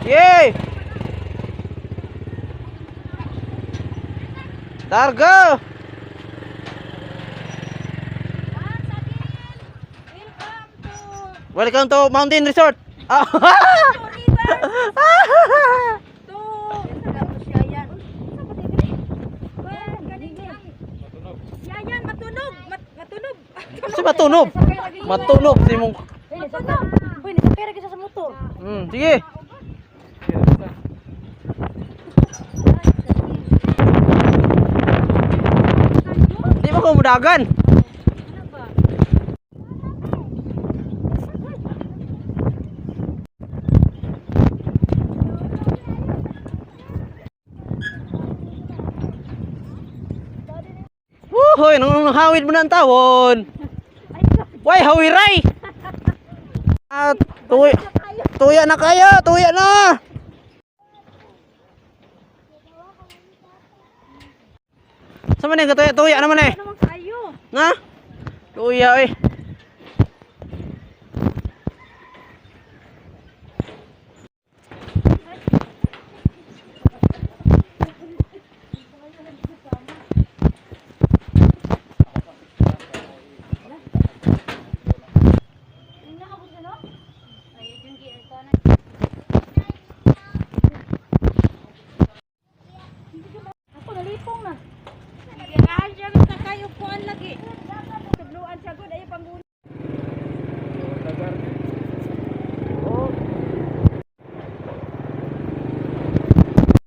Yay! Targa! Welcome to Mountain Resort. Ah. Si matunog. Matunog si mong. Pwede sa pera kita sa motor. Sige. Di ba ko mudagan? Hoy, nang hawid mo ng tawon. Way, hawiray. Tuya na kayo, tuya na. Sama nih tuya naman eh. Nga? Tuya eh.